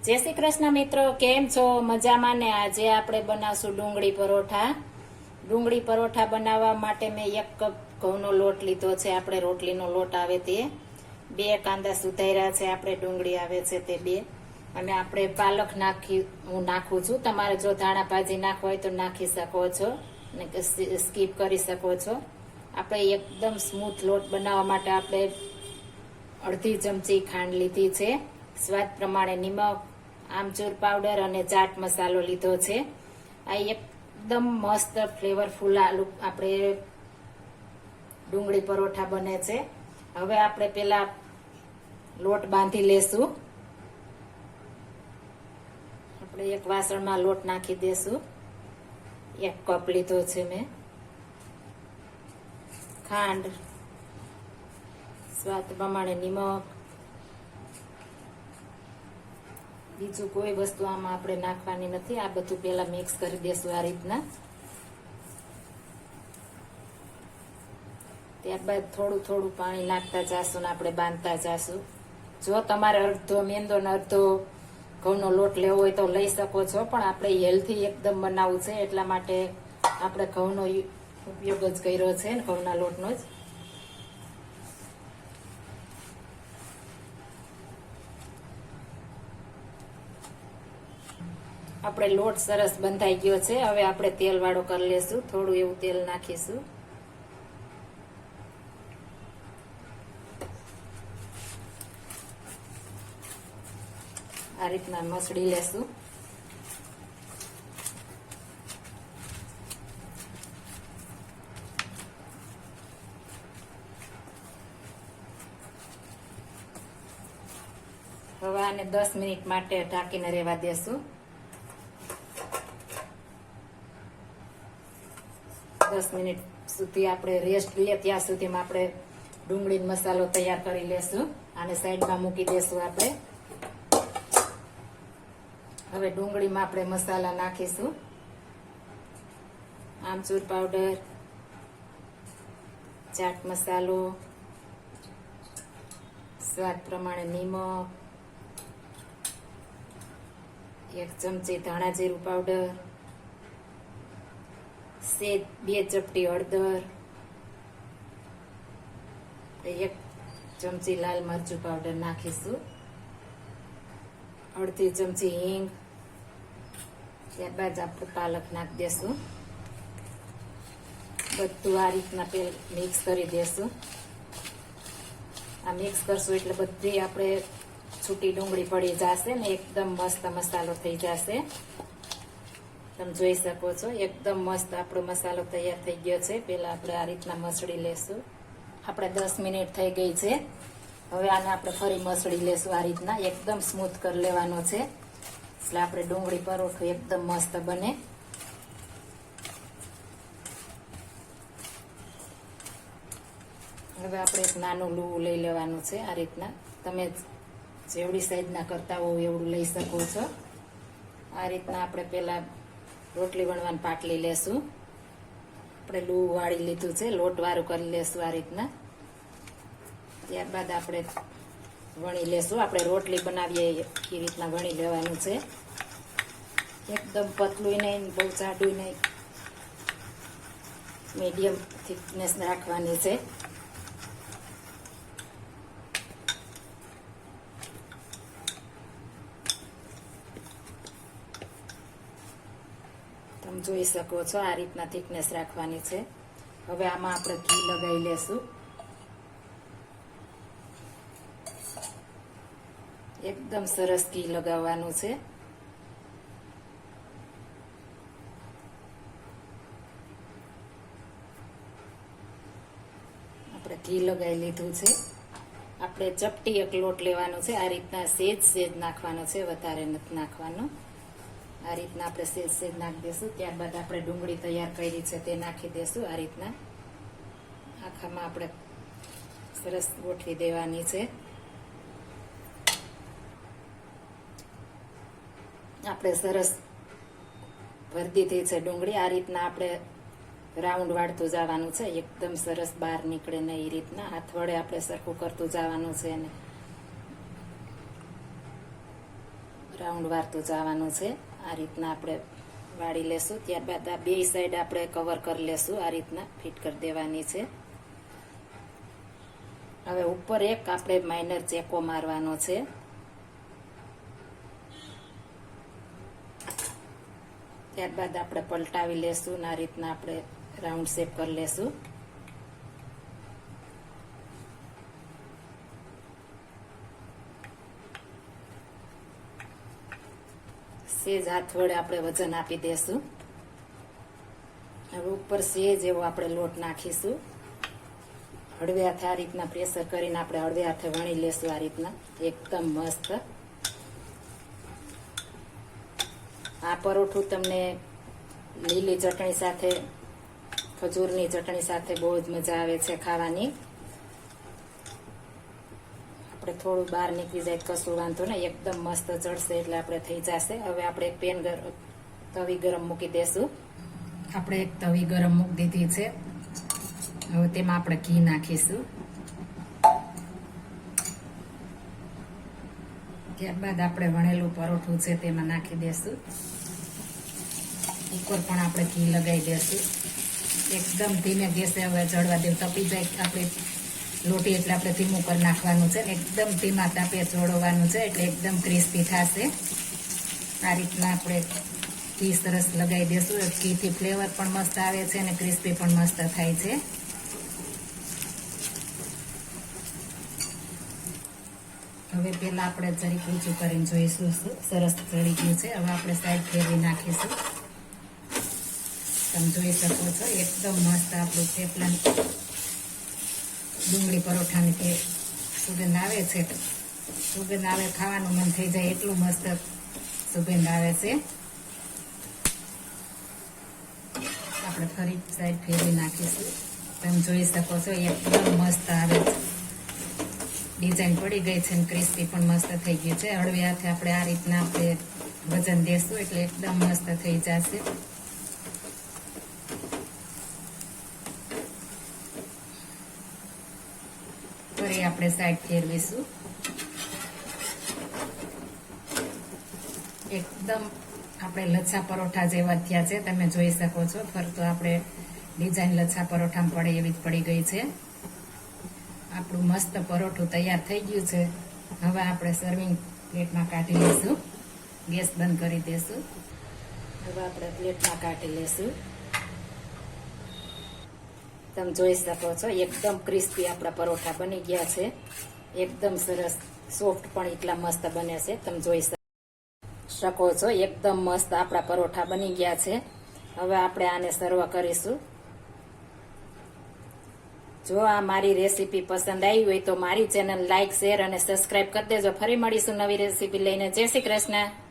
જય શ્રી કૃષ્ણ મિત્રો, કેમ છો? મજામાં ને? આજે આપણે બનાવશું ડુંગળી પરોઠા. ડુંગળી પરોઠા બનાવવા માટે મેં 1 કપ ઘઉંનો લોટ લીધો છે. આપણે રોટલીનો લોટ આવે તે 2 કાંદા સુધાર્યા છે. આપણે ડુંગળી આવે છે તે 2, અને આપણે પાલક હું નાખું છું. તમારે જો ધાણા ભાજી નાખવા હોય તો નાખી શકો છો અને સ્કીપ કરી શકો છો. આપણે એકદમ સ્મૂથ લોટ બનાવવા માટે આપણે અડધી ચમચી ખાંડ લીધી છે, સ્વાદ પ્રમાણે નિમક, આમચૂર પાવડર અને ચાટ મસાલો લીધો છે. આ એકદમ મસ્ત ફ્લેવરફુલ આપણે ડુંગળી પરોઠા બને છે. હવે આપણે પેલા લોટ બાંધી લેશું. આપણે એક વાસણમાં લોટ નાખી દેશું. 1 કપ લીધો છે મેં. ખાંડ, સ્વાદ પ્રમાણે નિમક, બીજું કોઈ વસ્તુ આમાં આપણે નાખવાની નથી. આ બધું પેલા મિક્સ કરી દેશું આ રીતના. ત્યારબાદ થોડું થોડું પાણી નાખતા જાશું ને આપણે બાંધતા જાશું. જો તમારે અડધો મેંદો ને અડધો ઘઉંનો લોટ લેવો હોય તો લઈ શકો છો, પણ આપણે હેલ્થી એકદમ બનાવવું છે એટલા માટે આપણે ઘઉંનો ઉપયોગ જ કર્યો છે, ઘઉંના લોટનો જ. આપણે લોટ સરસ બંધાઈ ગયો છે. હવે આપણે તેલ વાળો કરી લેશું. થોડું એવું તેલ નાખીશું. આ રીતના મસળી લેશું. હવે આને 10 મિનિટ માટે ઢાંકીને રહેવા દેશું. 10 મિનિટ સુધી આપણે રેસ્ટ લઈએ, ત્યાં સુધીમાં આપણે ડુંગળી મસાલો તૈયાર કરી લેશું. આને સાઈડમાં મૂકી દેશું આપણે. હવે ડુંગળીમાં આપણે મસાલા નાખીશું. આમચૂર પાવડર, ચાટ મસાલો, સ્વાદ પ્રમાણે નિમક, 1 ચમચી ધાણા જીરું પાવડર, સેજ 2 ચપટી હળદર, 1 ચમચી લાલ મરચું પાવડર નાખીશું, અડધી ચમચી હિંગ. ત્યારબાદ આપણે પાલક નાખી દેશું. બધું આ રીતના મિક્સ કરી દેશું. આ મિક્સ કરશું એટલે બધી આપણે છૂટી ડુંગળી પડી જશે ને એકદમ મસ્ત મસાલો થઈ જશે. તમે જોઈ શકો છો એકદમ મસ્ત આપણો મસાલો તૈયાર થઈ ગયો છે. પેલા આપણે આ રીતના મસળી લેશું. આપણે 10 મિનિટ થઈ ગઈ છે. હવે આને આપણે ફરી મસળી લેશું. આ રીતના એકદમ સ્મૂથ કરી લેવાનો છે એટલે આપણે ડુંગળી પરોઠું એકદમ મસ્ત બને. હવે આપણે એક નાનું લૂવું લઈ લેવાનું છે. આ રીતના તમે જેવડી સાઈઝના કરતા હોવ એવડું લઈ શકો છો. આ રીતના આપણે પેલા રોટલી વણવાની પાટલી લેશું. આપણે લૂ વાળી લીધું છે, લોટ વાળું કરી લેશું આ રીતના. ત્યારબાદ આપણે વણી લેશું. આપણે રોટલી બનાવીએ એ રીતના વણી લેવાનું છે. એકદમ પતલું નહીં, બહુ જાડું નહીં, મીડિયમ થિકનેસ રાખવાની છે. તમે જોઈ શકો છો આ રીતના થિકનેસ રાખવાની છે. હવે આમાં આપણે ઘી લગાવી લેશું. એકદમ સરસ ઘી લગાવવાનું છે. આપણે ઘી લગાવી લીધું છે. આપણે ચપટી 1 લોટ લેવાનો છે. આ રીતના સેજ નાખવાનો છે, વધારે નથી નાખવાનો. આ રીતના આપણે સેજ નાખી દેશું. ત્યારબાદ આપણે ડુંગળી તૈયાર કરી છે તે નાખી દેશું. આ રીતના આખામાં આપણે સરસ ગોઠવી દેવાની છે. આપણે સરસ ભરી દીધી છે ડુંગળી. આ રીતના આપણે રાઉન્ડ વાળતું જવાનું છે, એકદમ સરસ બહાર નીકળે ને એ રીતના હાથ વડે આપણે સરખું કરતું જવાનું છે. રાઉન્ડ વારતું જવાનું છે. આ રીતના આપણે વાળી લેશું. ત્યારબાદ આ બે સાઈડ આપણે કવર કરી લેશું. આ રીતના ફિટ કરી દેવાની છે. હવે ઉપર એક આપણે માઇનર ચેકો મારવાનો છે. ત્યારબાદ આપણે પલટાવી લેશું. આ રીતના આપણે રાઉન્ડ શેપ કરી લેશું. સેજ હાથ વડે આપણે વજન આપી દેશું. હવે ઉપર સેજ એવો આપણે લોટ નાખીશું. હળવે હાથે આ રીતના પ્રેશર કરીને આપણે હળવે હાથે વણી લેશું. આ રીતના એકદમ મસ્ત. આ પરોઠું તમને લીલી ચટણી સાથે, ખજૂરની ચટણી સાથે બહુ જ મજા આવે છે ખાવાની. આપણે થોડું બહાર નીકળી જાય કશું વાંધો નહીં, એકદમ મસ્ત ચડશે એટલે આપણે થઈ જશે. હવે આપણે એક તવી ગરમ મૂકી દેશું. આપણે એક તવી ગરમ મૂકી દીધી છે. હવે તેમાં આપણે ઘી નાખીશું. ત્યારબાદ આપણે વણેલું પરોઠું છે તેમાં નાખી દેશું. ઉપર પણ આપણે ઘી લગાવી દેશું. એકદમ ધીમે ગેસે હવે ચડવા દેવું. તપી જાય આપણે લોટી એટલે આપણે ધીમું કરી નાખવાનું છે. એકદમ ધીમા તાપે ચોળવવાનું છે એટલે એકદમ ક્રિસ્પી થશે. આ રીતના આપણે ઘી સરસ લગાવી દેશું. ઘીથી ફ્લેવર પણ મસ્ત આવે છે અને ક્રિસ્પી પણ મસ્ત થાય છે. હવે પેલા આપણે જરીક ઊંચું કરીને જોઈશું. સરસ ચડી ગયું છે. હવે આપણે સાઈડ ફેરવી નાખીશું. તમે જોઈ શકો છો એકદમ મસ્ત આપણું થેપલા ડુંગળી પરોઠાની તે સુગંધ આવે છે. સુગંધ આવે, ખાવાનું મન થઈ જાય એટલું મસ્ત સુગંધ આવે છે. આપણે ફરી સાઈડ ફેરવી નાખીશું. તમે જોઈ શકો છો એકદમ મસ્ત આવે છે. ડિઝાઇન પડી ગઈ છે અને ક્રિસ્પી પણ મસ્ત થઈ ગયું છે. હળવે હાથે આપણે આ રીતના આપણે વજન દેશું એટલે એકદમ મસ્ત થઈ જશે. ફરી આપણે સાઈડ ફેરવીશું. એકદમ આપણે લચ્છા પરોઠા જેવા થયા છે. તમે જોઈ શકો છો ફરતો આપણે ડિઝાઇન લચ્છા પરોઠામાં પડે એવી જ પડી ગઈ છે. આપણું મસ્ત પરોઠું તૈયાર થઈ ગયું છે. હવે આપણે સર્વિંગ પ્લેટમાં કાઢી લઈશું. ગેસ બંધ કરી દેશું. હવે આપણે પ્લેટમાં કાઢી લઈશું. તમે જોઈ શકો છો એકદમ ક્રિસ્પી આપણા પરોઠા બની ગયા છે. એકદમ સરસ સોફ્ટ પણ એટલા મસ્ત બને છે. તમે જોઈ શકો છો એકદમ મસ્ત આપણા પરોઠા બની ગયા છે. હવે આપણે આને સર્વ કરીશું. જો આ મારી રેસીપી પસંદ આવી હોય તો મારી ચેનલ લાઈક, શેર અને સબસ્ક્રાઇબ કરી દેજો. ફરી મળીશું નવી રેસીપી લઈને. જય શ્રી કૃષ્ણ.